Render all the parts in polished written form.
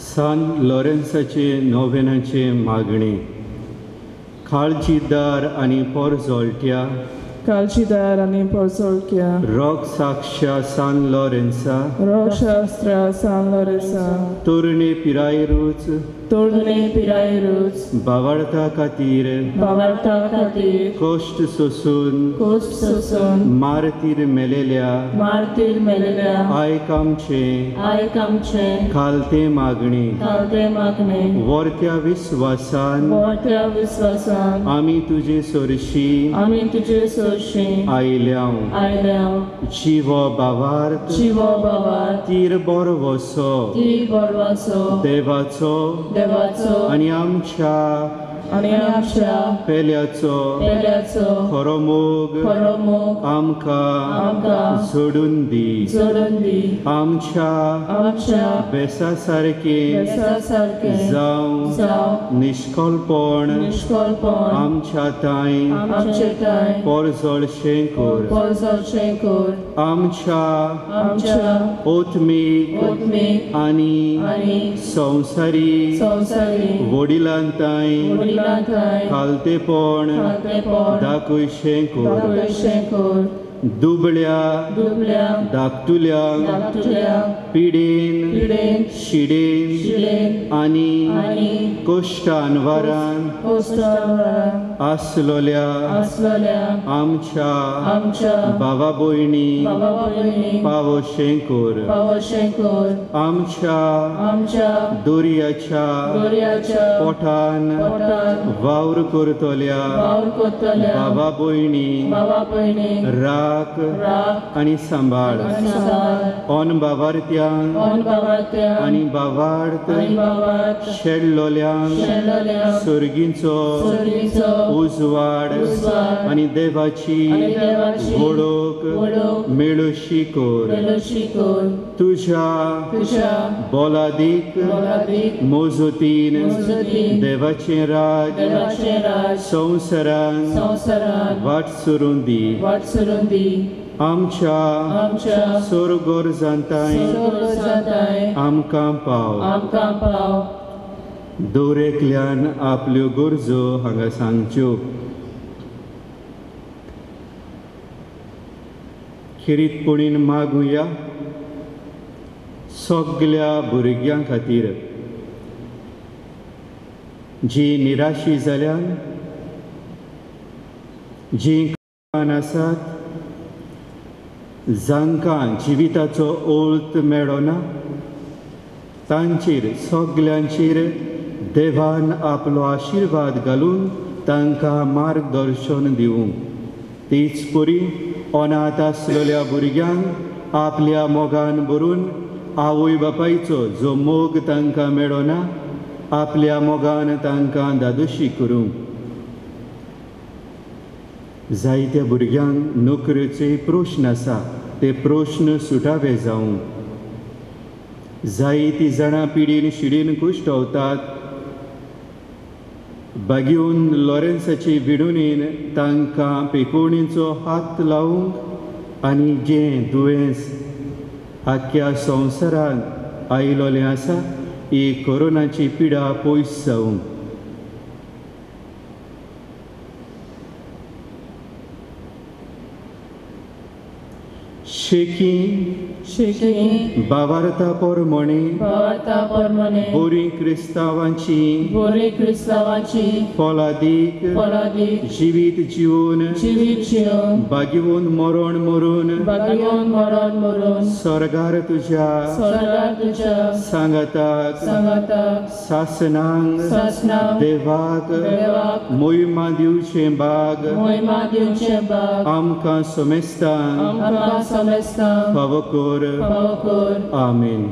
San लॉरेन्साचे नोवेनाचे मागणे. काळजीदार आणि पोरजोळट्या Calcidar आणि पोरजोळट्या रोग साक्षा सान लॉरेन्सा रोगशास्त्र San Lorenzo तोरणे पिरायरूच तोरणे पिरायरूच बावळता खातीर कोश्ट सोसून मारतीर मेलेल्या आयक आमचे खालते मागणे वर्त्या विश्वासान आमी तुजे सोरशी आयल्या जिवो बावार्थ तीर बरो वसो देवाचो आणि आमच्या पेल्याचो खरो मोग आमकां जोडून दी. आमच्या बेसा सारके जावं निश्कळपण आमच्या ताई पोरजोळशें कोर. आमच्या ओतमीक आनी संवसारी वडिलांताय खालतेपण दाखोयशें कोर. दुबळ्या धाकटुल्यांक पिडेन शिडेन आनी कोश्टान वारान आसलोल्या आमच्या भावा भयणी पावोशें कोर. आमच्या दोरयाच्या पोटान वावर करतल्या भावा भयणी राख आणि सांबाळ. ओन बावार्थ्यांक आनी बावार्थ शेणलोल्यांक सुर्गींचो उजवाड आनी देवाची वळख मेळोशी कोर. तुझ्या बोलादीक मोजोतीन देवाचें राज संवसारान वाट सुरून दी. आमच्या सोरगोरजांताय आमकां पाव. दोरेकल्यान आपल्यो गरजो हांगा सांगच्यो. खिरीतपणीन मागुया सगल्या भुरग्यां खातीर जीं निराशी जाल्यान, जीं आसात, जांकां जिविताचो ओळख मेळना, तांचेर सगल्यांचेर देवान आपलो आशिर्वाद घालून तांकां मार्गदर्शन दिवंक. तीच परी अनाथ आसलेल्या भुरग्यांक आपल्या मोगान भरून आवय बापायचो जो मोग तांकां मेळना, आपल्या मोगान तांकां दादोशी करूंक. जायत्या भुरग्यांक नोकरेचे प्रश्न आसा, ते प्रश्न सुटावे जावं. जायतीं जाणां पिडीन शिडीन कुश्टवतात. बागेवन लॉरेन्साचे विडोणेन तांकां पेकोवणेचो हात लावंक आनी जें दुयेंस आख्या संवसारांत आयिल्लें आसा, ही कोरोनाची पिडा पयस जावंक. शेकी बावार्था पोरमोणे बोरी क्रिस्तावांची फलादीक जिवीत जिवन बागेवन मरण स्वर्गार तुझ्या सांगाताक सासनांक देवाक मोहिमा दिवचें बाग आमकां समेस्तांक फावो कर. आमेन.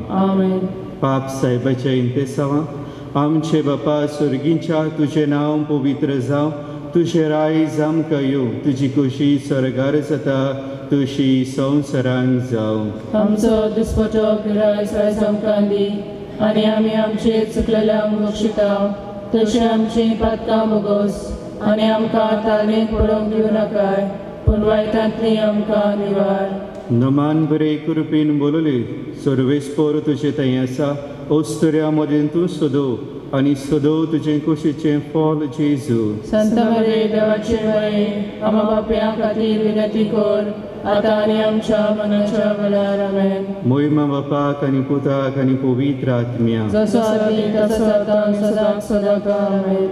पाप साहेबाच्या इंतेसावां आमचे बापा सुर्गींच्या तुझें नांव पवित्र जावं, तुझें रायज आमकां येवं, तुजी खोशी स्वर्गार जाता तशी संवसारांत जावं. आमचो दिसपटो आयज आमकां दी आनी आमी आमचे चुकलेल्यांक बक्षिता तशें आमची पातकां मोगोस आनी आमकां ताळमेक पडोवंक दिवं नाकाय, पूण वायटांतली आमकां निवार. नमान बरे कृपेन बोलले सर्वेस्पर तुझे थंय आसा ओस्तऱ्या मदीं तूं सोदो आनी सोदो तुजें कुशीचें फॉल जेजू. संत मरे देवाचे माये आम्हा पाप्यां खातीर विनंती कर आता आनी आमच्या मनाच्या वेळार आमेन. मोहिमा बापाक आनी पुताक आनी पवित्र आत्म्याक जसो आदी तसो आता आनी सदांच सदांच आमेन.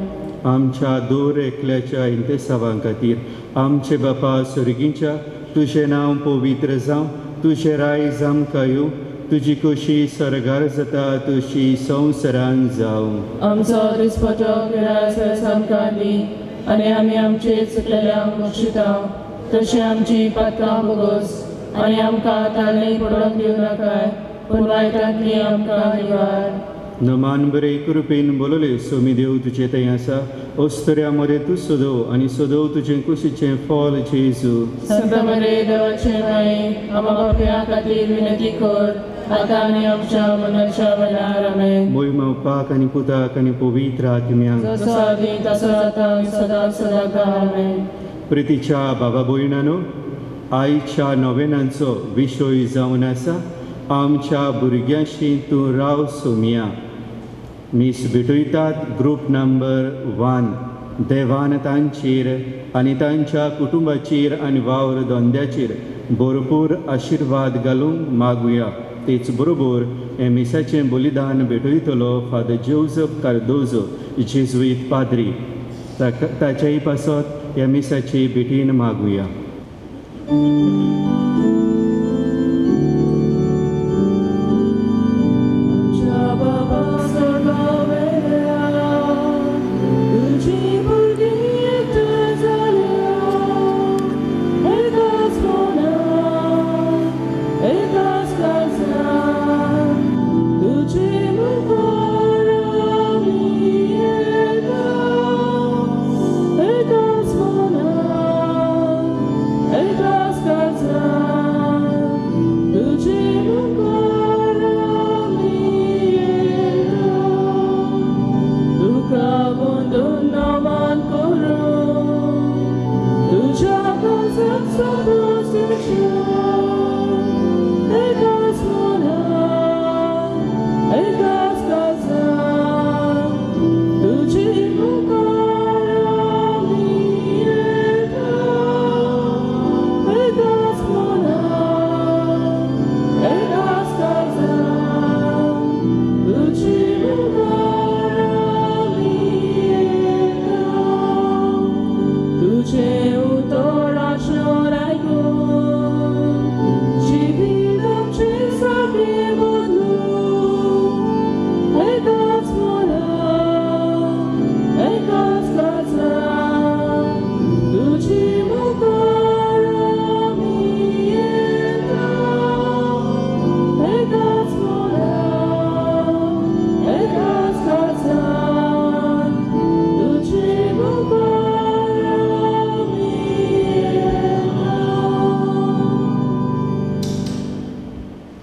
आमच्या दोर एकल्याच्या इंतेसावां खातीर आमचे बापा स्वर्गीच्या तुझें नांव पवित्र जावं तुझें राय आमकां येवं तुजी कशी सरगार जाता तशी संवसारांत जावं. आमचो दिसपटो पिराय आमकां दी आनी आमी आमचे चुकलेल्यांक बक्षिता तशी आमची पातकां भोगोस आनी आमकां ताळणी पडोवंक दिवं नाकाय पूण वायटांतली आमकां निवार. नमान बरे कृपेन बोलले सोमी देव तुजे थंय आसा ओस्तऱ्या मरे तूं सोदो आनी सोदो तुजें कुशीचें फॉल जेजू. संत मरे देवाचे माये आम्हा पाप्यां खातीर विनंती कर आता आनी आमच्या मनाच्या वेळार आमेन. मोहिमा बापाक आनी पुताक आनी पवित्र आत्म्याक जसो आदी तसो आता आनी सदांच सदांच आमेन. प्रितीच्या बाबा भयणानो आयच्या नोवेनांचो विशय जावन आसा आमच्या भुरग्यांशी तूं राव सोमिया. मीस भेटयतात ग्रूप नंबर 1 देवान तांचेर आनी तांच्या कुटुंबाचेर आनी वावर धंद्याचेर भरपूर आशिर्वाद घालूंक मागुया. तेच बरोबर हे मिसाचें बलिदान भेटयतलो फादर जोझफ कार्दोजो जेजुईत पाद्री ताच्याय पासत ह्या मिसाचे भेटीन मागुया.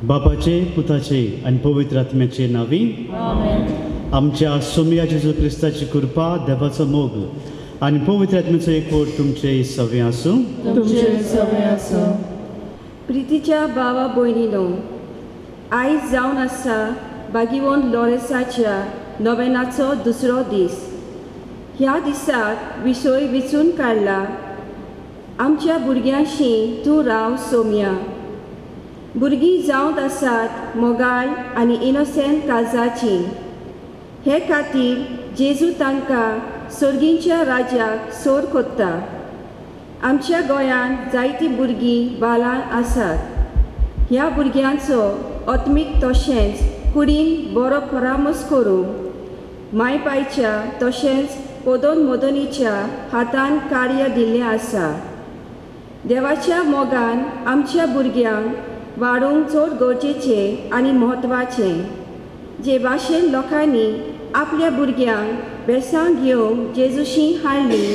बापाचे पुताचे आनी पवित्र आत्म्याचे नावी आमच्या सोमिया जेजू क्रिस्ताची कृपा देवाचो मोग आनी पवित्र आत्म्याचो एकवट तुमचे सवे आसूं. प्रितीच्या बावा भयणीनो आयज जावन आसा बागिवोन लॉरेसाच्या नोवेनाचो दुसरो दीस. ह्या दिसाक विशय विचून काडला आमच्या भुरग्यांशी तूं राव सोमिया. भुरगीं जावंत आसात मोगाळ आनी इनोसेंट काळजाची. हे खातीर जेजू तांकां सर्गींच्या राज्याक सोर कोत्ता. आमच्या गोंयांत जायतीं भुरगीं बालां आसात. ह्या भुरग्यांचो आत्मीक तशेंच कुडीन बरो परामर्श करूंक मायपायच्या तशेंच पोदोन मोदनीच्या हातान कार्य दिल्लें आसा. देवाच्या मोगान आमच्या भुरग्यांक वाडूंक चड गरजेचें आनी म्हत्वाचें. जे भाशेन लोकांनी आपल्या भुरग्यांक बेसांग घेवंक जेजूशी हाडली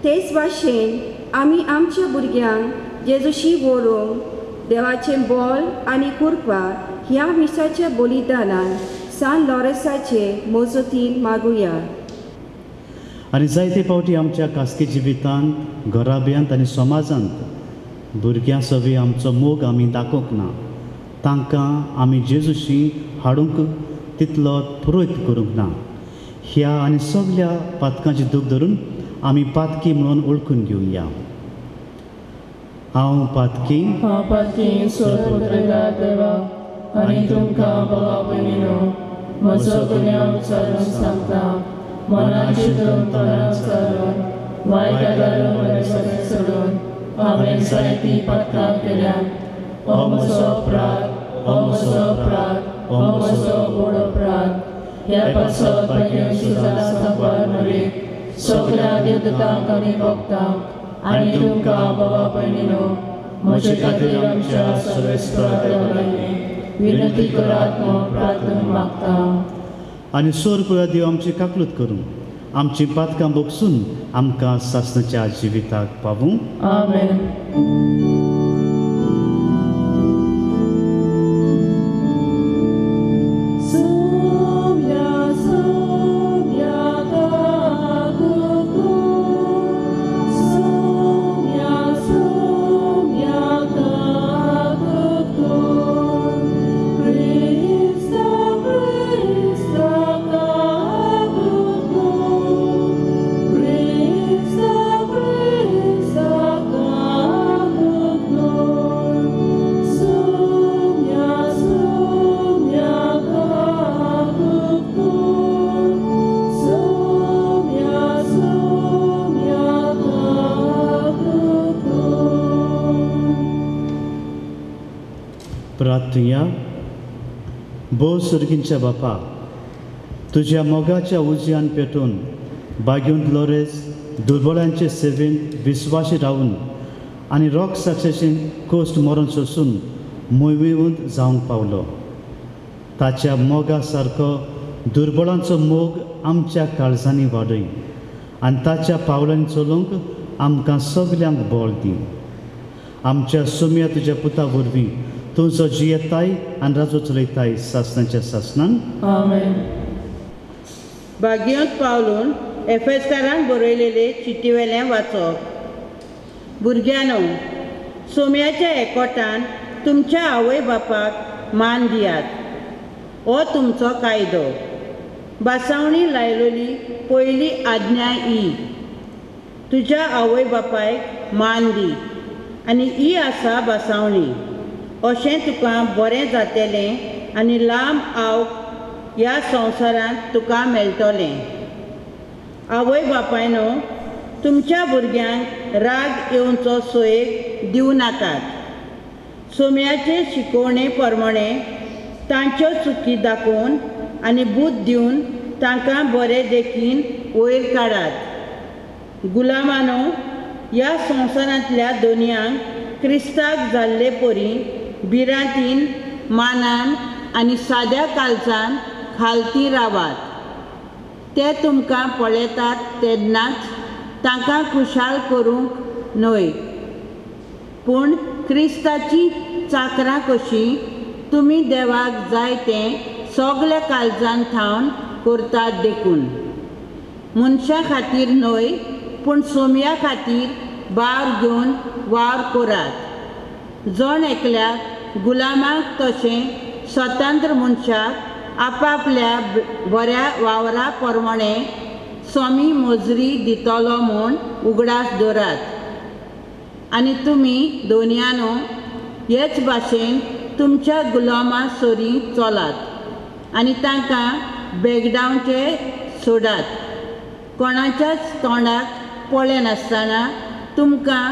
तेच भाशेन आमी आमच्या भुरग्यांक जेजूशी व्हरोंक देवाचें बोल आनी कृपा ह्या मिसाच्या बलिदानान सान लॉरेसाचे मोजतीन मागुया. आनी जायते फावटी आमच्या खासगी जिवितांत घराब्यांत आनी समाजांत भुरग्यां सवी आमचो मोग आमी दाखोवंक ना, तांकां आमी जेजूशी हाडूंक तितलो पुरोयत करूंक ना. ह्या आनी सगळ्या पातकांची दूख धरून आमी पातकी म्हणून ओळखून घेवया. हांव पातकी हांव पातकी सोपुत्रगा देवा आनी तुमकां भावा भयणीनो म्हजो गुन्यांव विचारून सांगता. मनान चिंतून तोंडान विचारून वायट घालून बरें सगळें सोडून हांवें जायतीं पातकां केल्यात. हो म्हजो अपराध, हो म्हजो अपराध, हो म्हजो व्हड अपराध. ह्या पासत मागीर सुजाता सांबाळ मरेक सगळ्या देवदूतांक आनी भक्तांक आनी तुमकां भावा भयणीनो म्हजे खातीर आमच्या सर्वेस्परा देवालागीं विनंती करात म्हूण प्रार्थना मागता. आनी सोर पळय देव आमची काकलूत करूं, आमची पातकां बोगसून आमकां सासणाच्या जिविताक पावूं. आमेन. प्रार्थया. भो सुर्गींच्या बापा, तुज्या मोगाच्या उजयान पेटून बाग्यूंत लोरेस दुर्बळांचे सेवेंत विस्वासी रावून आनी रॉक सक्सेसीन कोस्ट मरण सोसून मोहिमेंत जावंक पावलो. ताच्या मोगा सारको दुर्बळांचो मोग आमच्या काळजांनी वाडय आनी ताच्या पावलांनी चलोवंक आमकां सगल्यांक बळ दी. आमच्या सुम्या तुज्या पुता वरवीं तुजो जियेताय आनी राजो चलयताय सासणाच्या सासणान. आमेन. बाग्यांत पावलून एफेसकारांक बरयलेले चिटीवेलें वाचप. भुरग्यांनो, सोम्याच्या एकवटान तुमच्या आवय बापाक मान दियात. हो तुमचो कायदो. बासावणी लायलोली पयली आज्ञा ही, तुज्या आवय बापायक मान दी. आनी ही आसा बासावणी, अशें तुका बरें जातलें आनी लांब आवक ह्या संवसारांत तुका मेळटलें. आवय बापायनो, तुमच्या भुरग्यांक राग येवचो सोयेक दिवं नाकात. सोम्याचे शिकोवणे प्रमाणें तांच्यो चुकी दाखोवन आनी बूद दिवन तांकां बरें देखीन वयर काडात. गुलामानो, ह्या संवसारांतल्या दोनयांक क्रिस्ताक जाल्ले परी बिरांतीन, मानान आनी साद्या काळजान खालती रावात. ते तुमकां पळयतात तेन्नाच तांकां खुशाल करूंक न्हय, पूण क्रिस्ताची चाकरां कशीं तुमी देवाक जाय तें सगळे काळजान थावन करतात देखून. मनशा खातीर न्हय, पूण सोम्या खातीर बार घेवन वावर करात. जण एकल्याक गुलामाक तशें स्वतंत्र मनशाक आपापल्या बऱ्या वावरा प्रमाणें सोमी मजुरी दितलो म्हूण उगडास दवरात. आनी तुमी दोनयांनो हेच भाशेन तुमच्या गुलामा सोरी चलात आनी तांकां बेगडावचे सोडात. कोणाच्याच तोंडाक पळय नासतना तुमकां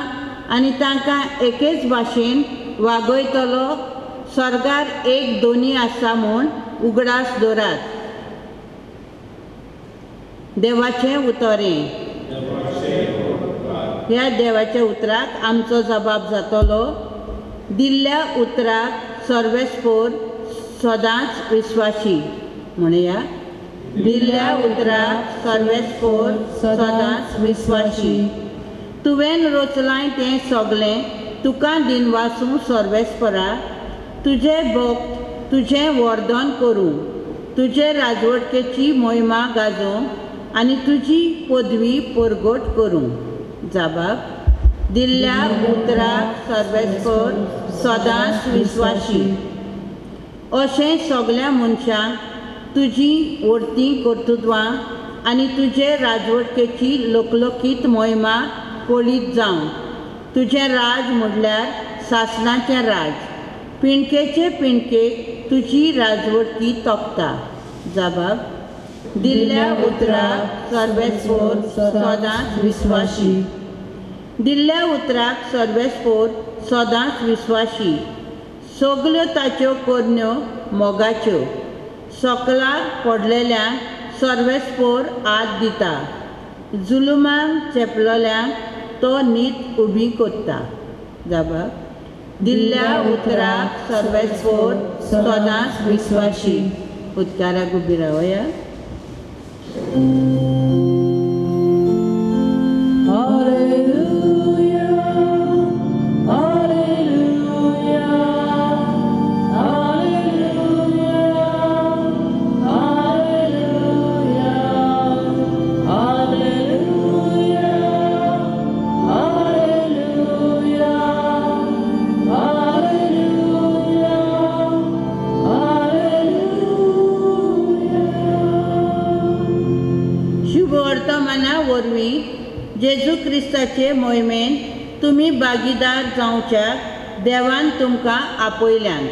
आनी तांकां एकेच भाशेन वागयतलो स्वर्गार एक दोनी आसा म्हूण उगडास दवरात. देवाचें उतरें. ह्या देवाच्या उतराक आमचो जबाब जातलो. दिल्ल्या उतराक सर्वेस्पोर सदांच विस्वासी. म्हणया, दिल्ल्या उतराक सर्वेस्पोर सदांच विस्वासी. तुवें रचलां तें सगळें तुका दिन वाचूं सर्वेस्परा. तुजे भक्त तुजें वर्धन करूं, तुजे राजवटकेची मोहिमा गाजोवं आनी तुजी पदवी परगट करूं. जाबाब, दिल्ल्या उतराक सर्वेस्पर सदांच विस्वाशी. अशें सगळ्या मनशांक तुजी व्हडटी कर्तुत्वां आनी तुजे राजवटकेची लोकलोकीत मोहिमा कळीत जावं. तुजें राज म्हणल्यार सासणाचें राज. पिणकेचे पिणकेक तुजी राजवटकी तोखता. जाबाब. दिल्ल्या उतराक सर्वेस्पर सदांच विस्वाशी. दिल्ल्या उतराक सर्वेस्पर सदांच विस्वाशी. सगल्यो ताच्यो करण्यो मोगाच्यो. सकलाक पडलेल्यांक सर्वेस्पर आद दिता. जुलुमांक चेपलोल्यांक तो नीत उबी करता. जाबाब. दिल्ल्या उतराक सर्वेस्पर सदांच विस्वाशी. उदकाराक उबी रावया. जेजू क्रिस्ताचे मोहिमेन तुमी भागीदार जावच्याक देवान तुमकां आपयल्यान.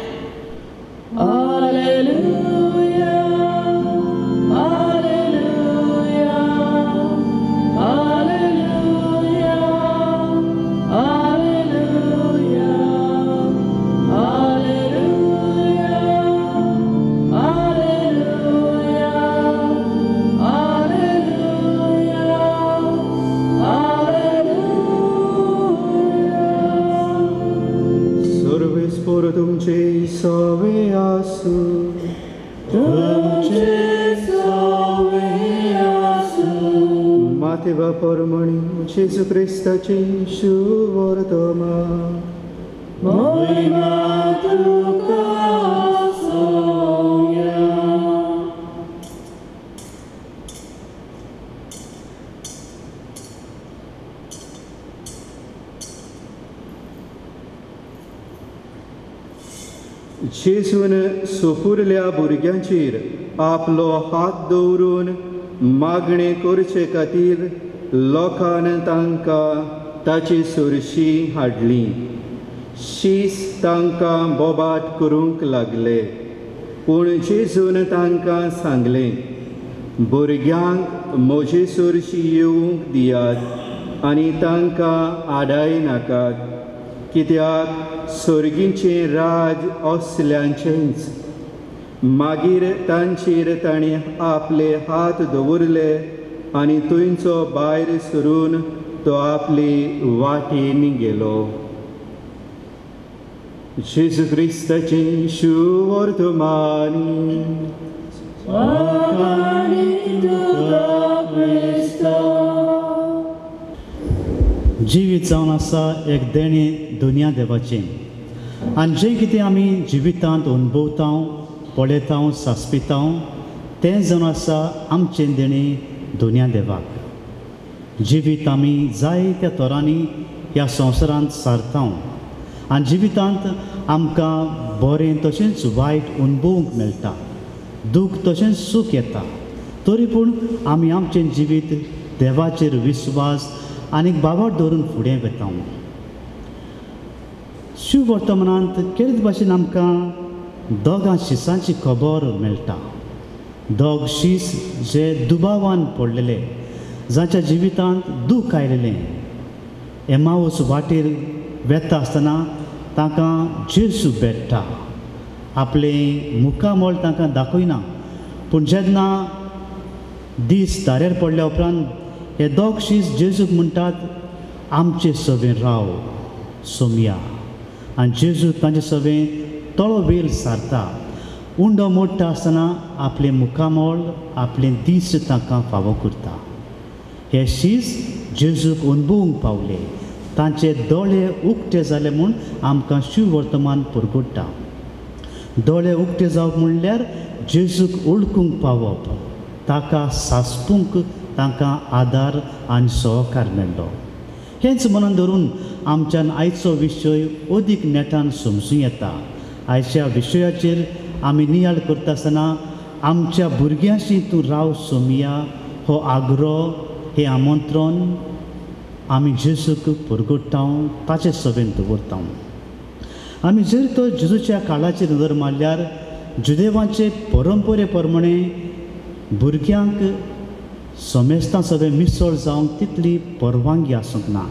तुमचे सवे आसू. मातेवा परमणी जेजू क्रिस्ताचे शुवर्तमान. जेजून सोपुरल्या भुरग्यांचेर आपलो हात दवरून मागणे करचे खातीर लोकान तांकां ताची सुरशी हाडली. शीस तांकां बोबाट करूंक लागले. पूण जेजून तांकां सांगलें, भुरग्यांक म्हजी सुरशी येवंक दियात आनी तांकां आडाय नाकात. कित्याक सर्गीचें राज असल्यांचेंच. मागीर तांचेर ताणें आपले हात दवरले आनी थंयचो भायर सरून तो आपले वाटेन गेलो. जेजू क्रिस्ताचें शुवर्तमानी. जिवीत जावन आसा एक देणी दुनिया देवाचें. आनी जें कितें आमी जिवितांत अनुभवता, पळयता, सासपिता तें जावन आसा आमचें देणी दुनिया देवाक. जिवीत आमी जायत्या तोरांनी ह्या संवसारांत सारता आनी जिवितांत आमकां बरें तशेंच वायट अनुभवूंक मेळटा. दूख तशेंच सूख येता. तरी पूण आमी आमचें जिवीत देवाचेर विस्वास आनीक बाबार दवरून फुडें वता. शिव वर्तमानांत केळीत भाशेन आमकां दोगां शिसांची खबर मेळटा. दोग शीस जे दुबावान पडलेले, जांच्या जिवितांत दूख आयलेलें. एमावूस वाटेर वेता आसतना तांकां जेजू भेटटा. आपलें मुखामोल तांकां दाखयना, पूण जेन्ना दीस दारेर पडल्या उपरांत हे दोग शीस जेजूक म्हणटात, आमचे सवेन राव सोमया. आनी जेजू तांचे सवें तळो वेल सारता. उंडो मोडटा आसतना आपलें मुखामोल, आपलें दीस तांकां फावो करता. हे शीस जेजूक अनुभवूंक पावले. तांचे दोळे उक्ते जाले म्हूण आमकां शिव वर्तमान पुरगुट्टा. दोळे उक्ते जावप म्हणल्यार जेजूक ओळखूंक पावप, ताका सासपूंक तांकां आदार आनी सहकार मेळ्ळो. हेंच मनान धरून आमच्यान आयचो विशय अदीक नेटान समजूं येता. आयच्या विशयाचेर आमी नियाळ करता आसतना आमच्या भुरग्यांशी तूं राव सोमिया हो आग्रो, हे आमंत्रण आमी जेजूक परगट्टा, ताचे सभेन दवरता. आमी जर तो जेजूच्या काळाचेर नदर मारल्यार जुदेवांचे परंपरे प्रमाणे भुरग्यांक समेस्तां सगळें मिसळ जावंक तितली परवानगी आसूंक ना.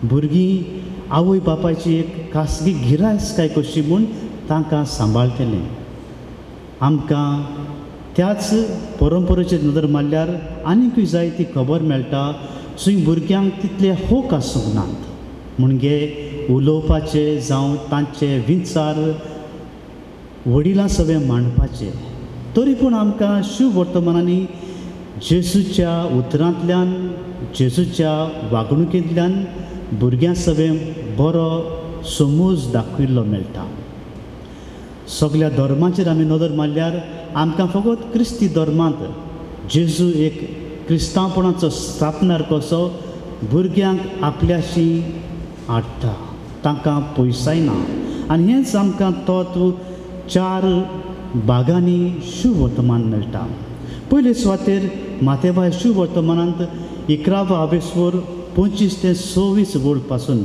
भुरगीं आवय बापायची एक खासगी गिरायस काय कशी म्हूण तांकां सांबाळटलें. आमकां त्याच परंपरेचेर नदर मारल्यार आनीकूय जायती खबर मेळटा थंय भुरग्यांक तितले होक आसूंक नात. म्हणजे उलोवपाचे जावं तांचे विचार वडिलां सगळें मांडपाचे. तरी पूण आमकां शुभ वर्तमानांनी जेजूच्या उतरांतल्यान, जेजूच्या वागणुकेंतल्यान भुरग्यां सगळें बरो समज दाखयिल्लो मेळटा. सगळ्या धर्माचेर आमी नदर मारल्यार आमकां फकत क्रिस्ती धर्मांत जेजू एक क्रिस्तांवपणाचो स्थापनार कसो भुरग्यांक आपल्याशी हाडटा, तांकां पयसायना. आनी हेंच आमकां तत्व 4 भागांनी शुभ वर्तमान मेळटा. पयले सुवातेर माथेबाय शुभ वर्तमानांत 11वा आवेसवर 25 ते 26 वोळ पासून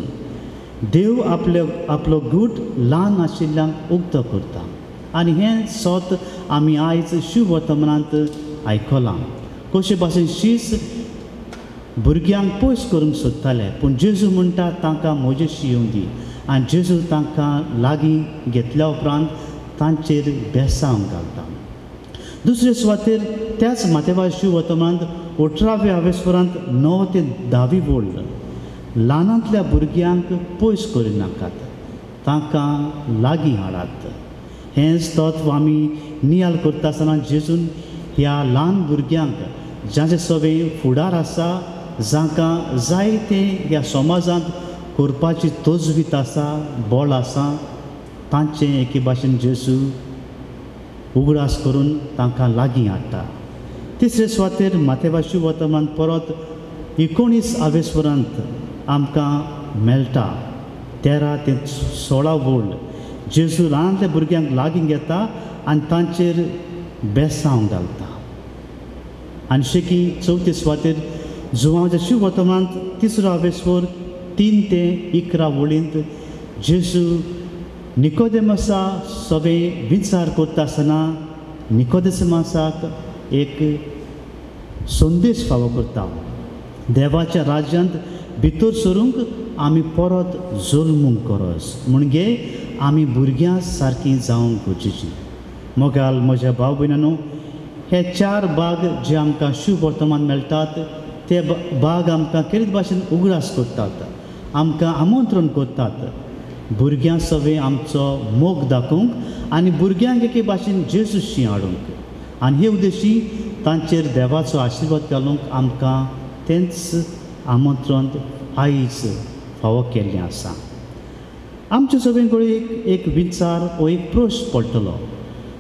देव आपलो गूट ल्हान आशिल्ल्यांक उक्तो करता. आनी हें सोत आमी आयज शुभ वर्तमानांत आयकलां. कशे भाशेन शीस भुरग्यांक पयस करूंक सोदताले, पूण जेजू म्हणटा तांकां म्हजेशी येवं दी. आनी जेजू तांकां लागीं घेतल्या उपरांत तांचेर बेसांव घालता. दुसरे सुवातेर त्याच माथेबाय शुभ वर्तमानांत 18व्या आवेसवरांत 9 ते 10 वोळ ल्हानांतल्या भुरग्यांक पयस करिनाकात, तांकां लागीं हाडात. हेंच तत्व आमी नियाळ करता आसतना जेजून ह्या ल्हान भुरग्यांक जांचे सगळे फुडार आसा, जांकां जायते ह्या समाजांत करपाची तजवीज आसा, बळ आसा, तांचे एके भाशेन जेजू उगडास करून तांकां लागीं हाडटा. तिसरे सुवातेर माथेबाय शुभ वर्तमान परत 19 आवेसवरांत आमकां मेळटा 13 ते 16 वोळ जेजू ल्हानल्या भुरग्यांक लागीं घेता आनी तांचेर बेसांव घालता. आनी शेकी 4 सुवातेर जुवांच्या शुभ वर्तमानांत 3रो आवेसवर 3 ते 11 वोळींत जेजू निकोदेमसा सगळे विचार करता आसतना निकोदेमसाक एक संदेश फावो करता. देवाच्या राज्यांत भितर सरूंक आमी परत जल्मूंक गरज, म्हणजे आमी भुरग्यां सारकीं जावंक गरजेचीं. मोगाल म्हज्या भाव भयणांनो, हे 4 भाग जे आमकां शुभ वर्तमान मेळटात ते भाग आमकां केरीत भाशेन उगडास करतात, आमकां आमंत्रण करतात भुरग्यां सगळे आमचो मोग दाखोवंक आनी भुरग्यांक एके भाशेन जेजूशी हाडूंक. आनी हे उद्देशी तांचेर देवाचो आशिर्वाद घालूंक आमकां तेंच आमंत्रण आयज फावो केल्लें आसा. आमचे सगळे कडेन एक विचार वो एक प्रश्न पडटलो,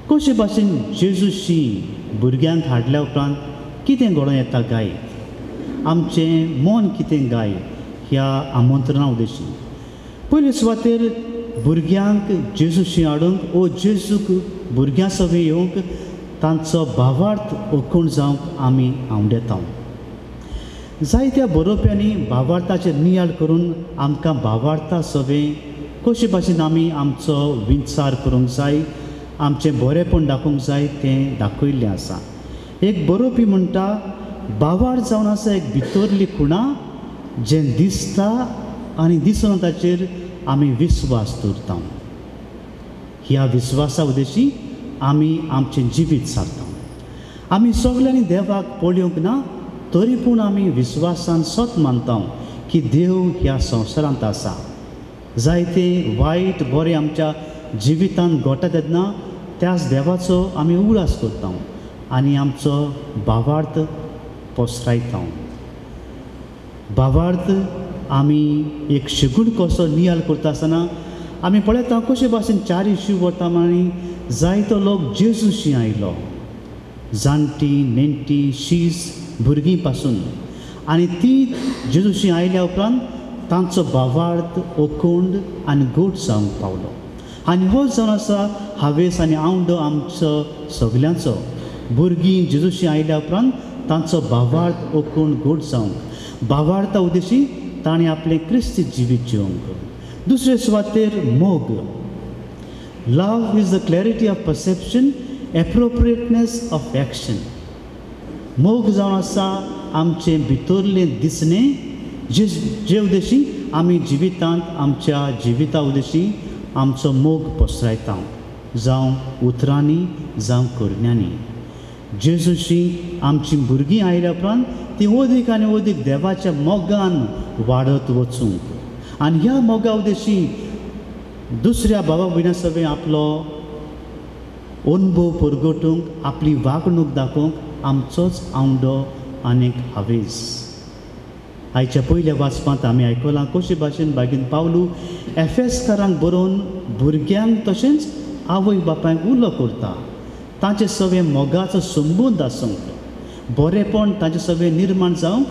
कशे भाशेन जेजूशी भुरग्यांक हाडल्या उपरांत कितें घडोवन येता गाय, आमचें मन कितें गाय ह्या आमंत्रणा उद्देशी. पयले सुवातेर भुरग्यांक जेजूशी हाडूंक वो जेजूक भुरग्यां सगळे येवंक तांचो भावार्थ ओकूण जावंक आमी आवडेता. जायत्या बरोवप्यांनी भावार्थाचेर नियाळ करून आमकां भावार्था सगळें कशे भाशेन आमी आमचो विचार करूंक जाय, आमचें बरेंपण दाखोवंक जाय तें दाखयल्लें आसा. एक बरोवपी म्हणटा, भावार्थ जावन आसा एक भितरली खुणा जें दिसता आनी दिसना ताचेर आमी विस्वास दवरता. ह्या विस्वासा उद्देशी आमी आमचें जिवीत सारता. आमी सगल्यांनी देवाक पळोवंक ना, तरी पूण आमी विस्वासान सत मानता की देव ह्या संवसारांत आसा. जायते वायट बरें आमच्या जिवितांत घडटा तेन्ना त्याच देवाचो आमी उगडास करता आनी आमचो भावार्थ पसरायता. भावार्थ आमी एक शेगूण कसो नियाळ करता आसतना आमी पळयता कशे भाशेन 4 शुभ वर्तमानांनी जायतो लोक जेजूशी आयलो, जाणटी नेणटी शीस भुरगीं पासून, आनी ती जेजूशी आयल्या उपरांत तांचो भावार्थ ओकोंड आनी गोड जावंक पावलो. आनी हो जावन आसा हावेस आनी आवंडो आमचो सगल्यांचो. भुरगीं जेजूशी आयल्या उपरांत तांचो भावार्थ ओकोंड गोड जावंक, भावार्था उद्देशी ताणें आपलें क्रिस्ती जिवीत जिवंक. दुसरे सुवातेर मोग. Love is the clarity of perception, appropriateness of action. मोग जावन आसा आमचें भितरलें दिसणें जे उद्देशी आमी जिवितांत आमच्या जिविता उद्देशी आमचो मोग पसरायता, जावं उतरांनी जावं करण्यांनी. जेजूशी आमचीं भुरगीं आयल्या उपरांत ती अदीक आनी अदीक देवाच्या मोगान वाडत वचूंक आनी ह्या मोगा उद्देशी दुसऱ्या भावा भयणां सगळें आपलो अनुभव परगटूंक, आपली वागणूक दाखोवंक आमचोच आवंडो आनीक हावेस. आयच्या पयल्या वाचपांत आमी आयकलां कशे भाशेन बागेन पावलू एफेसकारांक बरोवन भुरग्यांक तशेंच आवय बापायक उलो करता. तांचे सगळे मोगाचो संबंद आसूंक, बरेपण तांचे सगळें निर्माण जावंक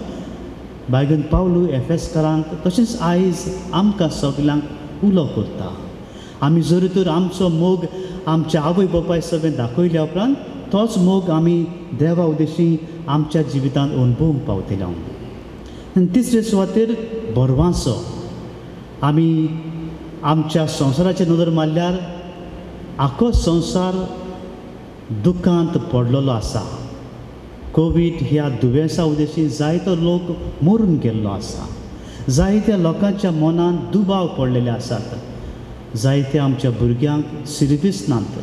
बागेन पावलू एफेसकारांक तशेंच आयज आमकां सगल्यांक उलो करता. आमी जर तर आमचो मोग आमच्या आवय बापाय सगळें दाखयल्या उपरांत तोच मोग आमी देवा उद्देशी आमच्या जिवितांत अणभवूंक पावतले. आनी तिसरे सुवातेर बरवांसो. आमी आमच्या संवसाराचेर नदर मारल्यार आखो संवसार दुखांत पडलेलो आसा. कोवीड ह्या दुयेंसा उद्देशी जायतो लोक मरून गेल्लो आसा. जायत्या लोकांच्या मनान दुबाव पडलेले आसात. जायत्या आमच्या भुरग्यांक सिरिदिसनात.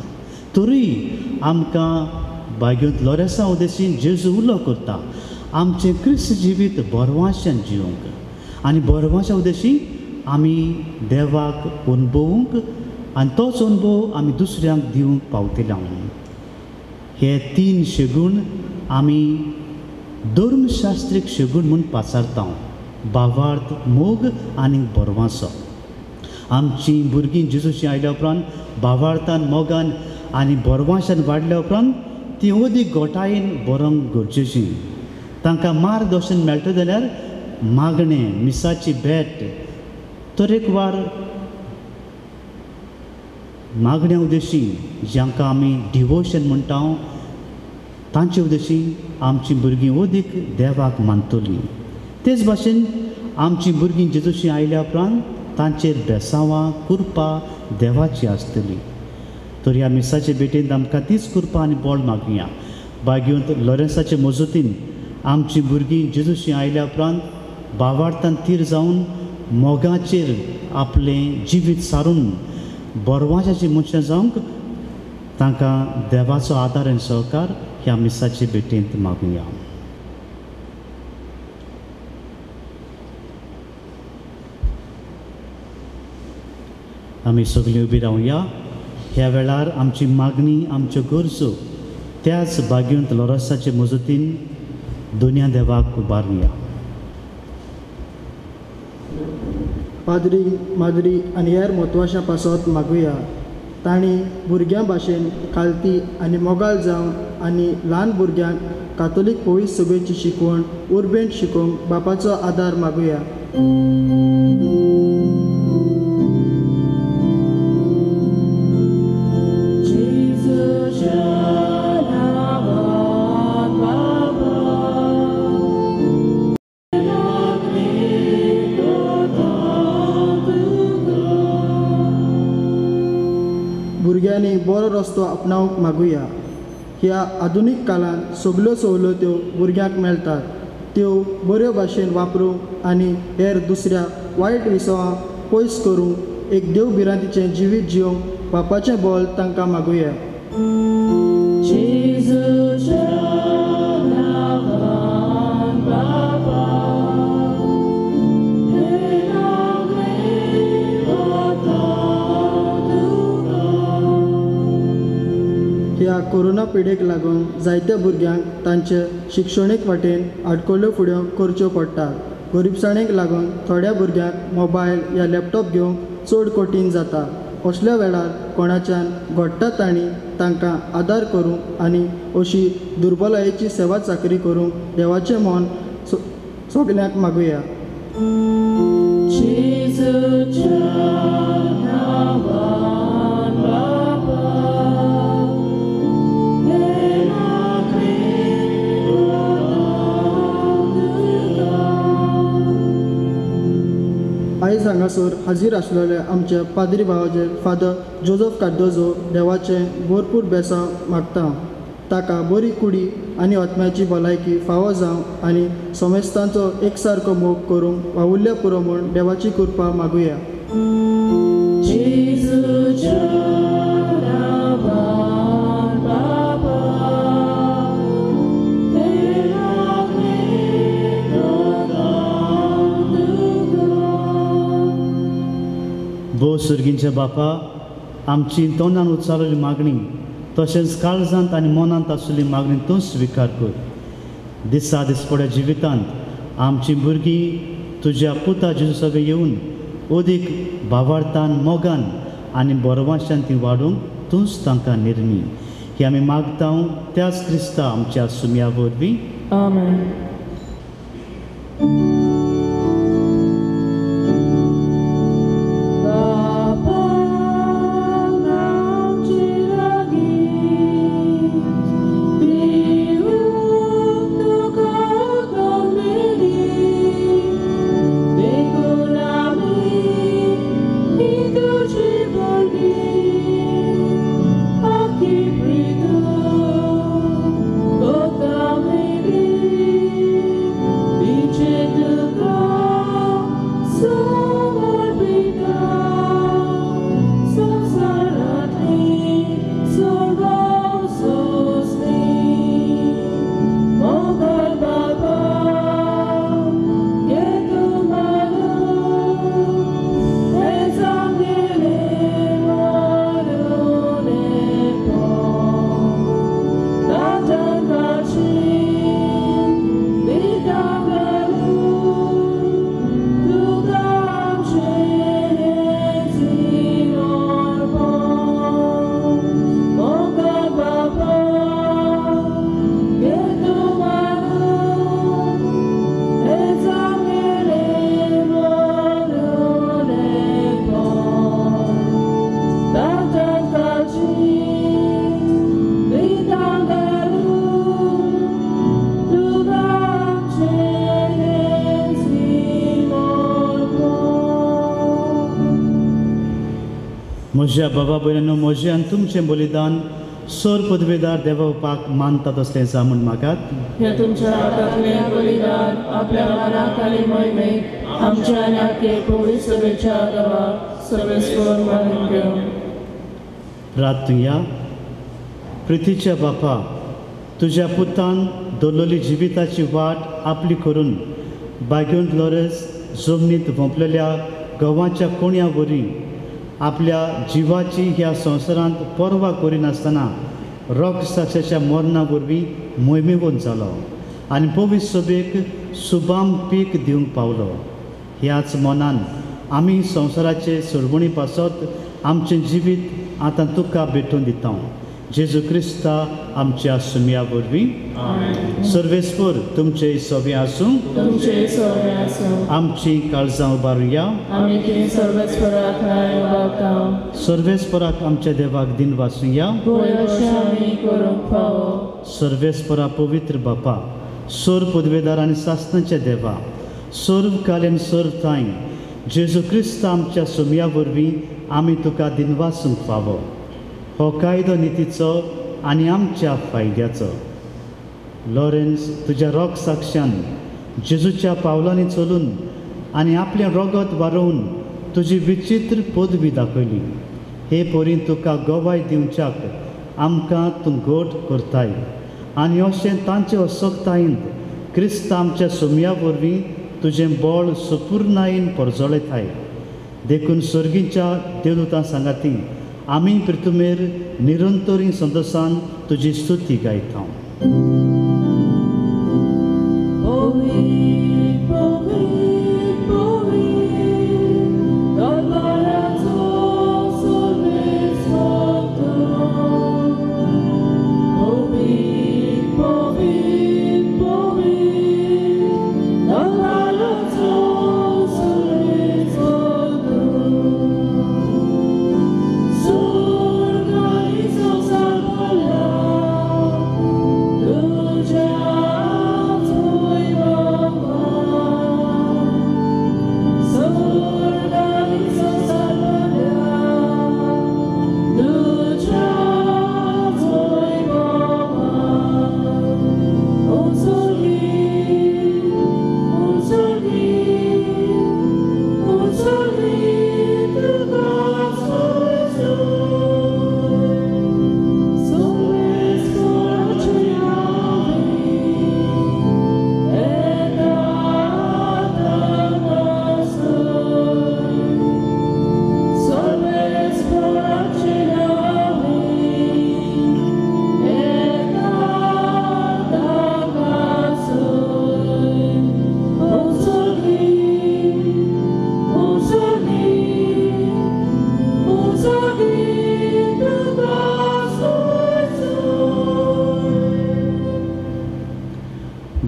तरी आमकां बागेंत लोरेसा उद्देशी जेजू उलो करता आमचें क्रिस्त जिवीत बरवांशान जिवंक आनी बरवांशा उद्देशी आमी देवाक अणभवूंक आनी तोच अणभव आमी दुसऱ्यांक दिवंक पावतले. हे 3 शेगूण आमी धर्मशास्त्रीक शेगूण म्हूण पाचारता. भावार्थ, मोग आनी बरवांसो. आमचीं भुरगीं जेजूशी आयल्या उपरांत भावार्थान, मोगान आनी बरवांशान वाडल्या उपरांत ती अदीक घोटायेन बरोवंक गरजेची. तांकां मार्गदर्शन मेळटा जाल्यार मागणें, मिसाची भेट, तरेकवार मागण्या उद्देशी जांकां आमी डिवोशन म्हणटा तांचे उद्देशी आमचीं भुरगीं अदीक देवाक मानतलीं. तेच भाशेन आमचीं भुरगीं जेजूशी आयल्या उपरांत तांचेर बेसांवां, कृपा देवाची आसतली. तर ह्या मिसाचे भेटेंत आमकां तीच कृपा आनी बळ मागुया. बागेंत लोरेन्साचे मजतीन आमचीं भुरगीं जेजूशी आयल्या उपरांत भावार्थान तीर जावन मोगाचेर आपलें जिवीत सारून बरवांशाची मनशां जावंक तांकां देवाचो आदार आनी सहकार ह्या मिसाचे भेटेंत मागुया. आमी सगळीं उबी रावया. ह्या वेळार आमची मागणी, आमच्यो गरजो त्याच बागेंत लोरेसाचे मजतीन दुनिया देवाक उबारुया. पाद्री, माद्री आनी हेर म्हत्वाच्या पासत मागुया. तांणी भुरग्यां भाशेन खालती आनी मोगाल जावन आनी ल्हान भुरग्यांक कातोलीक पवित्र सभेची शिकवण उर्बेंत शिकोवंक बापाचो आदार मागुया. भुरग्यांनी बरो रस्तो आपणावंक मागुया. ह्या आधुनीक काळांत सगल्यो सवलत्यो भुरग्यांक मेळटात, त्यो बऱ्यो भाशेन वापरूंक आनी हेर दुसऱ्या वायट विसवां पयस करूंक एक देवभिरांतीचें जिवीत जिवंक बापाचें बळ तांकां मागुया. ह्या कोरोना पिडेक लागून जायत्या भुरग्यांक तांचे शिक्षणीक वाटेन आडकोल्यो फुड्यो करच्यो पडटात. गरीबसाणेक लागून थोड्या भुरग्यांक मोबायल या लॅपटॉप घेवंक चड कठीण जाता. असल्या वेळार कोणाच्यान घडटा तांणी तांकां आदार करूंक आनी अशी दुर्बलायेची सेवा चाकरी करूंक देवाचें मोन सगल्यांक मागुया. आयज हांगासर हाजीर आसलेले आमचे पाद्री भावाचे फादर जोझफ कार्दोजो देवाचें भरपूर बेसांव मागता ताका बरी कुडी आनी आत्म्याची भलायकी फावो जावं आनी समेस्तांचो एकसारको मोग करूंक वावुरल्या पुरो म्हूण देवाची कृपा मागुया. भोव सर्गींच्या बापा, आमची तोंडान उच्चारलेली मागणी तशेंच काळजांत आनी मनांत आशिल्ली मागणी तूं स्विकार कर. दिसा दिसपड्या जिवितांत आमची भुरगीं तुज्या पुता जेजू सगळे येवन अदीक भावार्थान मोगान आनी बरवाशान ती वाडूंक तूंच तांकां निर्मी. ही आमी मागता त्याच क्रिस्ता आमच्या सुमया वरवीं. आमेन. म्हज्या बाबा भयणीनो, म्हजें आनी तुमचें बलिदान सोर पदवेदार देवापाक मानता तसलें जा म्हूण मागात. हे तुमच्या हातांतलें बलिदान आपल्या मनाक आनी मोहिमेक आमच्या आनी आख्खे पवित्र सभेच्या गांवाक सर्वेस्वर मानून घेवन. प्रार्थुया. प्रितीच्या बापा, तुज्या पुतान दवरलेली जिविताची वाट आपली करून बागेंत लोरेस जमनींत भोंपलेल्या गंवाच्या कोण्या वरी आपल्या जिवाची ह्या संवसारांत पर्वा करिनासतना रोग साक्षाच्या मरणा वरवीं मोहिमेवंत जालो आनी पवित्र सभेक सुबाम पीक दिवंक पावलो. ह्याच मनान आमी संवसाराचे सोडवणी पासत आमचें जिवीत आतां तुका भेटून दिता. जेजू क्रिस्ता आमच्या सुमया वरवीं. सर्वेस्पर तुमचे सवे आसूं. तुमचे सवे आसूं. आमची काळजां उबारुया. आमी ती सर्वेस्पराक उबारता. सर्वेस्पराक आमच्या देवाक दिन वाचुया. होय अशें आमी करूंक फावो. सर्वेस्परा पवित्र बापा, सोर पदवेदार आनी सासणाच्या देवा, सर्व कालीन सर्व थाय जेजू क्रिस्ता आमच्या सुमया वरवीं आमी तुका दिन वाचूंक फावो. हो कायदो नितीचो आनी आमच्या फायद्याचो. लॉरेन्स तुज्या रोग साक्षान जेजूच्या पावलांनी चलून आनी आपलें रोगत वारोवन तुजी विचित्र पदवी दाखयली. हे पोरी तुका गोवाय दिवच्याक आमकां तूं गोट करताय आनी अशें तांचे असोगतायेंत क्रिस्त आमच्या सुमया वरवीं तुजें बळ सुपूर्णायेन परजळयताय. देखून सर्गीच्या देवदूतां सांगाती आमी प्रितुमेर निरंतरी संतोशान तुजी स्तुती गायता.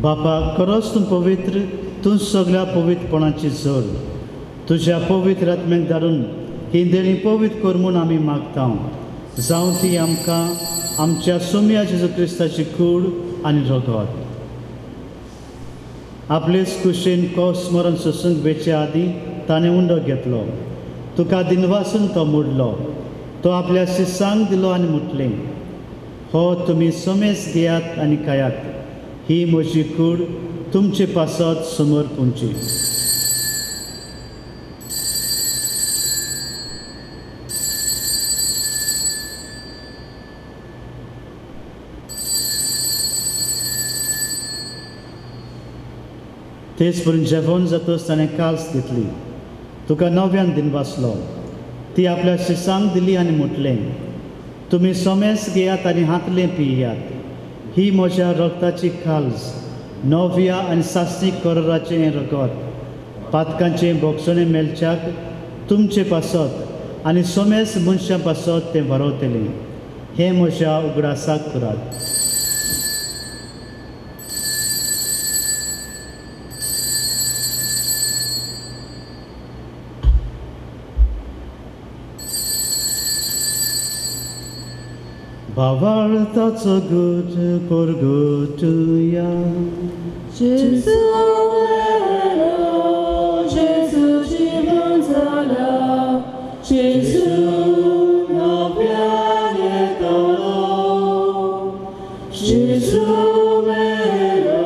बापा खरोच तूं पवित्र, तूं सगळ्या पवित्रपणाची जोड. तुज्या पवित्र आत्म्याक धाडून ही देणी पवित्र कर म्हूण आमी मागता. जावं ती आमकां आमच्या सोम्या जेजू क्रिस्ताची कूड आनी रगत. आपलेच कुशीन कोस मरण सोसूंक वेचे आदीं ताणें उंडो घेतलो. तुका दिनवासून तो मोडलो. तो आपल्या शिसांक दिलो आनी म्हटलें, हो तुमी सोमेस घेयात आनी खायात. ही म्हजी कूड तुमचे पासत समर्पूंची. तेच परून जेवण जातच ताणें काल्स घेतली. तुका नव्यान दिनवासलो. ती आपल्या शिसांक दिली आनी म्हटलें, तुमी सोमेस घेयात आनी हातलें पियात. ही म्हज्या रगताची काल्स, नव्या आनी सासणीक कराराचें रगत. पातकांचें भोगसणें मेलच्याक तुमचे पासत आनी सोमेस मनशां पासत तें वारवतलें. हें म्हज्या उगडासाक करात. भावार्थाचो गोठ परगोटुया. Jesu mero, Jesu जीवन जाला, Jesu नव्यान येतलो. Jesu mero,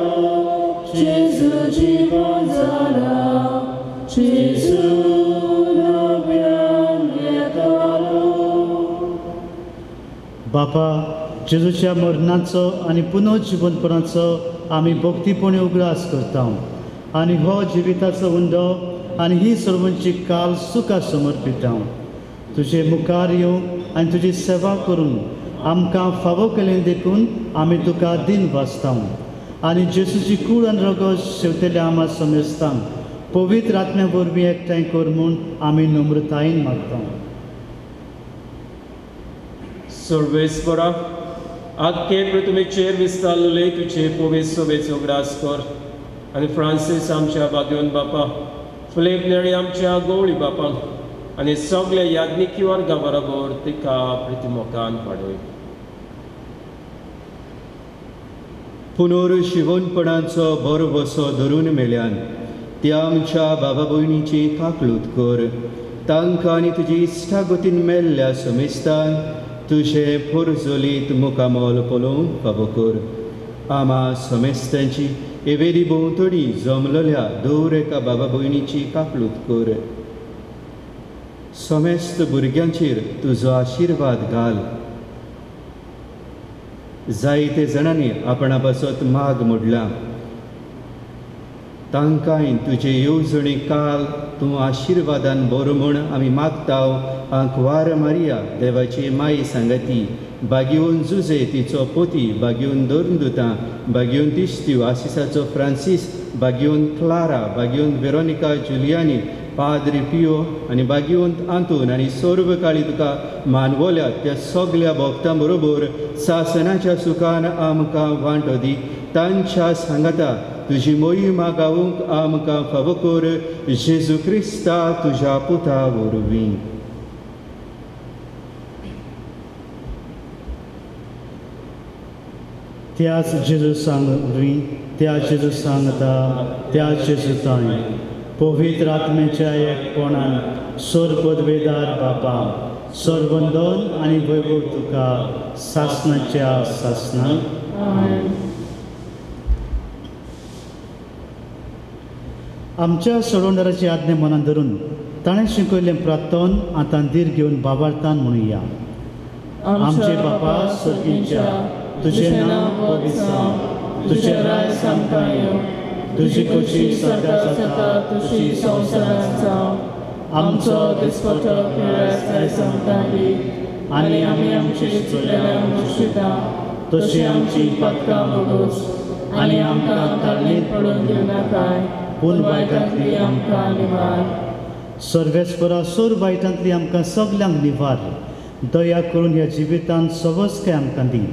Jesu जीवन जाला, Jesu नव्यान येतलो. बापा, जेजूच्या मरणाचो आनी पुनर्जीवनपणाचो आमी भक्तीपणे उगडास करता. आनी हो जिविताचो उंडो आनी ही सर्वांची काल सुखां समर्पिता. तुजे मुखार येवंक आनी तुजी सेवा करून आमकां फावो केलें देखून आमी तुका दिन वाचता. आनी जेजूची कूड आनी रगत शेवतेल्या आमा समेस्ता पवित्र आत्म्या वरवीं एकठांय कर म्हूण आमी नम्रतायेन मागता. सर्वेस्परा, आख्खे पृथ्वीचेर विस्तारलेले तुझे पवित्र सभेचो ग्रास कर. आनी फ्रांसीस आमच्या बागेवन बापा, फिलीप नेरी आमच्या गवळी बापांक आनी सगळे याज्ञिकी वर्गा बरोबर तिका प्रितीमोखान वाडय. पुनर्जीवनपणाचो बरो वसो धरून मेल्यान त्या आमच्या बाबा भयणीची काकलूत कर. तांकां आनी तुजी इश्टागतीन मेल्ल्या समेस्तान तुजे पुर्जोलीत मुखामोल पळोवंक फावो कर. आमा समेस्तांची एवेली भोंवतणी जमलेल्या दर एका बाबा भयणीची काकलूत कर. समेस्त भुरग्यांचेर तुजो आशिर्वाद घाल. जायते जाणांनी आपणा पासत माग मोडला. तांकांय तुजे येवजणी काल तूं आशिर्वादान बरो म्हूण आमी मागता. आंकवार मारिया देवाची माई सांगाती, बागीवन जुजे तिचो पोती, बागीवन दोरदूतां, बागीवन तिश्त्यो आसिसाचो फ्रांसीस, बागीवन क्लारा, बागीवन वेरोनिका जुलियानी, पाद्री पियो आनी बागीवंत आंतून आनी सर्व काळी तुका मानवल्या त्या सगळ्या भक्तां बरोबर सासणाच्या सुखान आमकां वांटो दी. तांच्या सांगाता तुजी मोहिमा गावूंक आमकां फावो कर. जेजू क्रिस्ता तुज्या पुता वरवीं. त्याच जेजू सांगवी, त्या जेजू सांगता, त्या जेजू ताई पवित्र आत्म्याच्या एकपणान सोरपदवेदार बापा, सर्वंदन आनी वैभव तुका सासणाच्या सासणाक. आमच्या सोडवणाराची आज्ञा मनात धरून ताणें शिकयलें प्रार्थन आतां धीर घेवन बाबार्थान म्हणुया. आमचे बापा सर्गीच्या, तुझें नांव पवित्र जावं, तुजें राज्य आमकां येवं, तुजी खोशी स्वर्गांत जाता तशी संवसारांत जावं. आमचो दिसपतो पिराय आयज आमकां दी, आनी आमी आमचे चुकलेल्यांक बक्षिता तशी आमची पातकां भोगोस. आनी आमकां तारणींत पडून दिवं नाकाय, पूण वायटांतली आमकां निवार. सर्वेस्परा सोर वायटांतली आमकां सगल्यांक निवार. दया करून ह्या जिवितांत सवस्काय आमकां दी.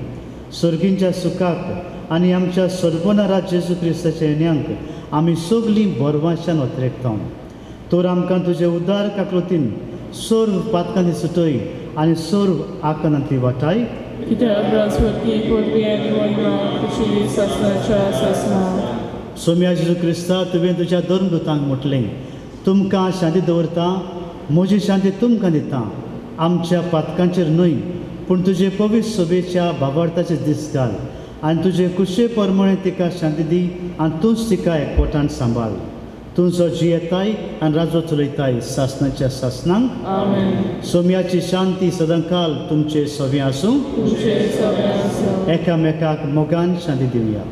सर्गींच्या सुखाक आनी आमच्या सर्वनारा जेजू क्रिस्ताच्या येण्याक आमी सगलीं बरवाशान वतरेकता तर आमकां तुजे उदार काकलोतीन सर्व पातकांनी सुटय आनी सर्व आकांतांतली वाटाय कित्याक ब्रस्पती पदवी आनी महिमा तुजी ससनाच्या ससना सोम्या जेजू क्रिस्ता तुवें तुज्या धर्मदूतांक म्हटलें तुमकां शांती दवरता म्हजी शांती तुमकां दिता आमच्या पातकांचेर न्हय पूण तुजे पवित्र सभेच्या भावार्थाचे दीस घाल आनी तुजे कुशे परमळे तिका शांती दी आनी तूंच तिका एकवटान सांबाळ तूं जो जियेताय आनी राजो चलयताय सासनाच्या सासनांक आमेन सोम्याची शांती सदांकाल तुमचे सव्या आसूं तुजे सगळे आसूं एकामेकाक मोगान शांती दिवया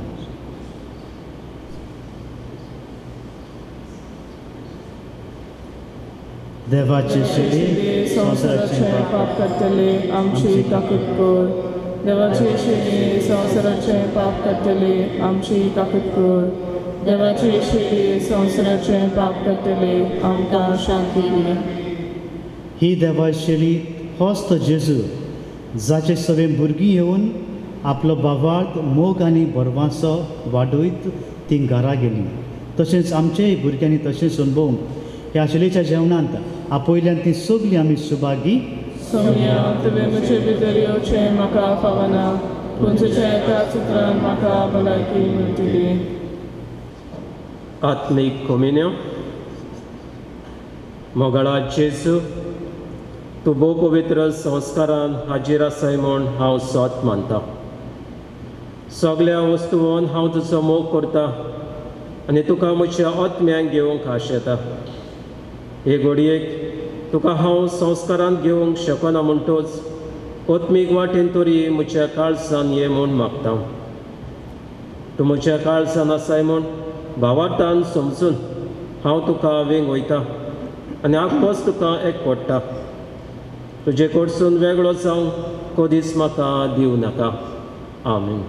देवाचे शिडी संवसाराचे पाप करतले आमची ताकद कर देवाचे शिडी संवसाराचे पाप करतले आमची ताकद कर देवाचे शिडी संवसाराचे पाप करतले आमकां शांती दी ही देवा शेळी होच तो जेजू जाचे सगळे भुरगीं येवन आपलो भावार्थ मोग आनी बरवांसो वाडयत ती घरा गेली तशेंच आमचेय भुरग्यांनी तशेंच अनुभवंक ह्या शेळीच्या जेवणांत आपयल्यान ती सगळीं आमी सुभागी सोम्या तुवें म्हजे भितर येवचें म्हाका फावना पूण तुज्या एका उतरान म्हाका भलायकी मेळटली आत्मीक कम्युन्यो मोगाळा जेजू तूं भोव पवित्र संस्कारान हाजीर आसाय म्हूण हांव सोत मानता सगळ्या वस्तूंवन हांव तुजो मोग करता आनी तुका म्हज्या आत्म्यांक घेवंक आश येता हे घडयेक तुका हांव संस्कारान घेवंक शकना म्हणटच आत्मीक वाटेन तरी म्हज्या काळजान ये म्हूण मागता तूं म्हज्या काळजान आसाय म्हूण भावार्थान समजून हांव तुका वेंग वयता आनी आख्खोच तुका एकवडटा तुजे कडसून वेगळो जावंक कधीच म्हाका दिवं नाका आमीन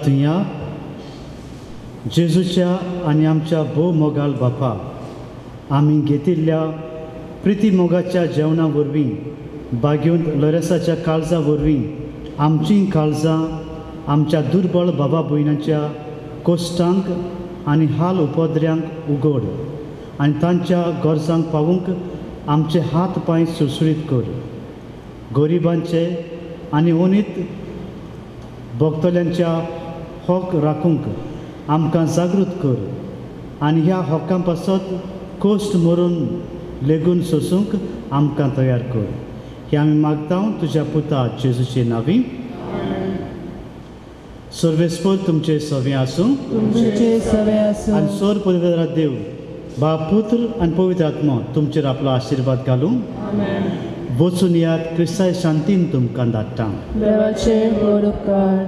तुया जेजूच्या आनी आमच्या भोव मोगाल बापा आमी घेतिल्ल्या प्रिती मोगाच्या जेवणा वरवीं बागेंत लोरेसाच्या काळजा वरवीं आमचीं काळजां आमच्या दुर्बळ बाबा भयणांच्या कोश्टांक आनी हाल उपद्र्यांक उगड आनी तांच्या गरजांक पावूंक आमचे हात पांय सुळसुळीत कर. गरिबांचे आनी ओनीत भोगतल्यांच्या हक राखूंक आमकां जागृत कर आनी ह्या हक्कां पासत कोश्ट मरून लेगून सोसूंक आमकां तयार कर. हें आमी मागता तुज्या पुता जेजूचे नांवी. सर्वेस्पर तुमचे सवे आसूं तुमचे सवे आसूं आनी सोर पवित्र देव बाप पुत्र आनी पवित्र आत्मा तुमचेर आपलो आशिर्वाद घालूं. वचून यात क्रिस्ताय शांतीन तुमकां धाडटा. देवाचे व्हड उपकार.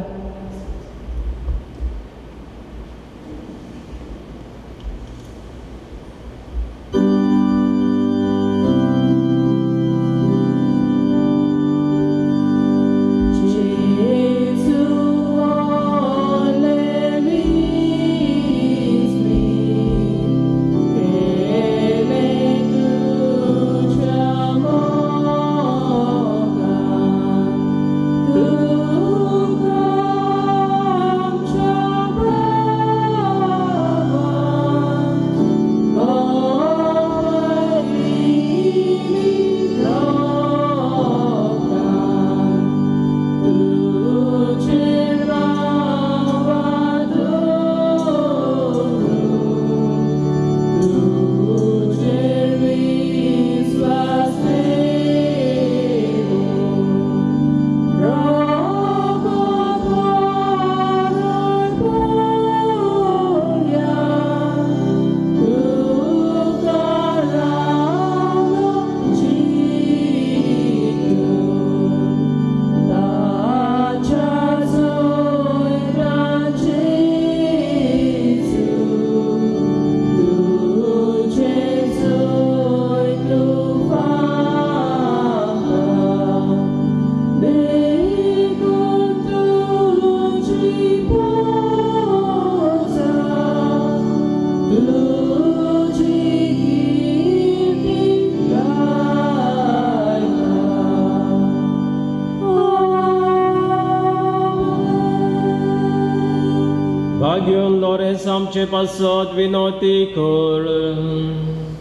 Bagion Lores amce pasat vinoti cor.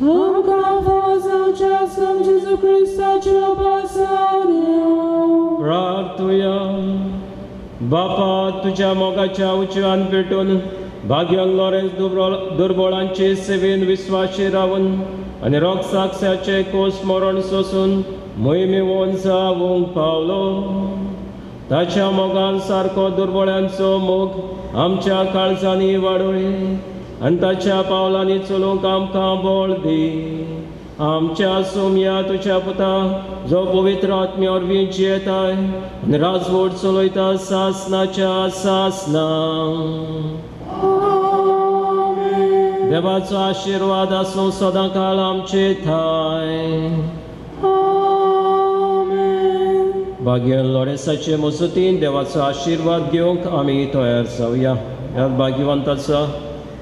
Amca faza ceasăm Jezu Hrista cel pasaniu. Prartuia Bapa tuझ्या मोगाच्या उच्चान पेटून भाग्यन लॉरेन्स दुर्बळांचे सेवेन विश्वासी रावून आनी रोग साक्षाचे कोस मरण सोसून मोहिमेवोन जावूंक पावलो. ताच्या मोगान सारको दुर्बळांचो मोग आमच्या काळजांनी वाडोय आनी ताच्या पावलांनी चलूंक आमकां बळ दी. आमच्या सोम्या तुझ्या पुता जो पवित्र आत्म्या वरवीं जियेताय आनी राजवट चलयता सासनाच्या सासना. देवाचो आशिर्वाद आसूं सदां काळ आमचे थाय. भाग्यवान लॉरेन्साचे मजतीन देवाचो आशिर्वाद घेवंक आमी तयार जावया. ह्या भाग्यवंताचो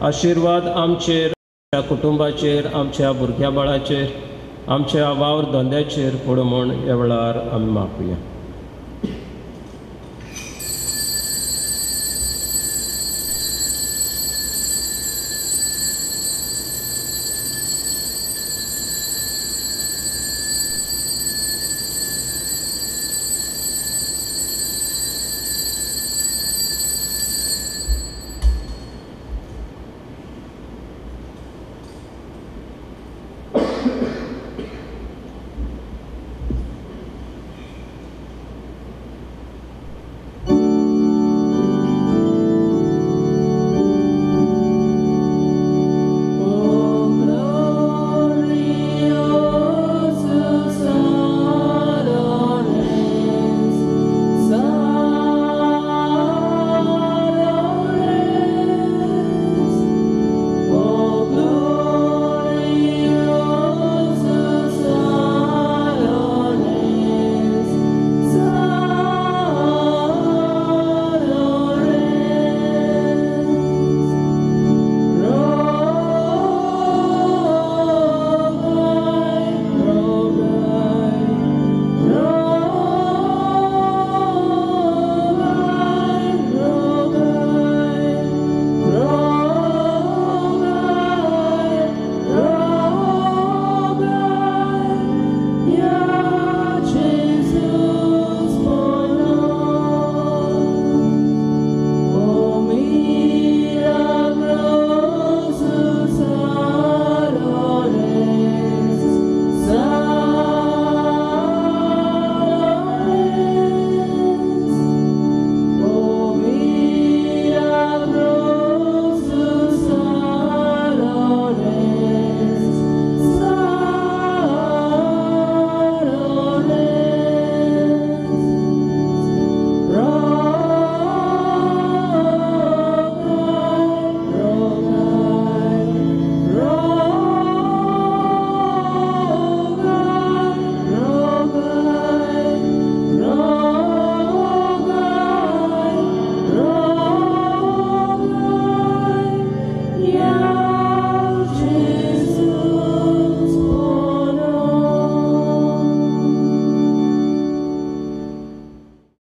आशिर्वाद आमचेर, आमच्या कुटुंबाचेर, आमच्या भुरग्या बाळाचेर, आमच्या वावर धंद्याचेर पडूं म्हूण ह्या वेळार आमी मागुया.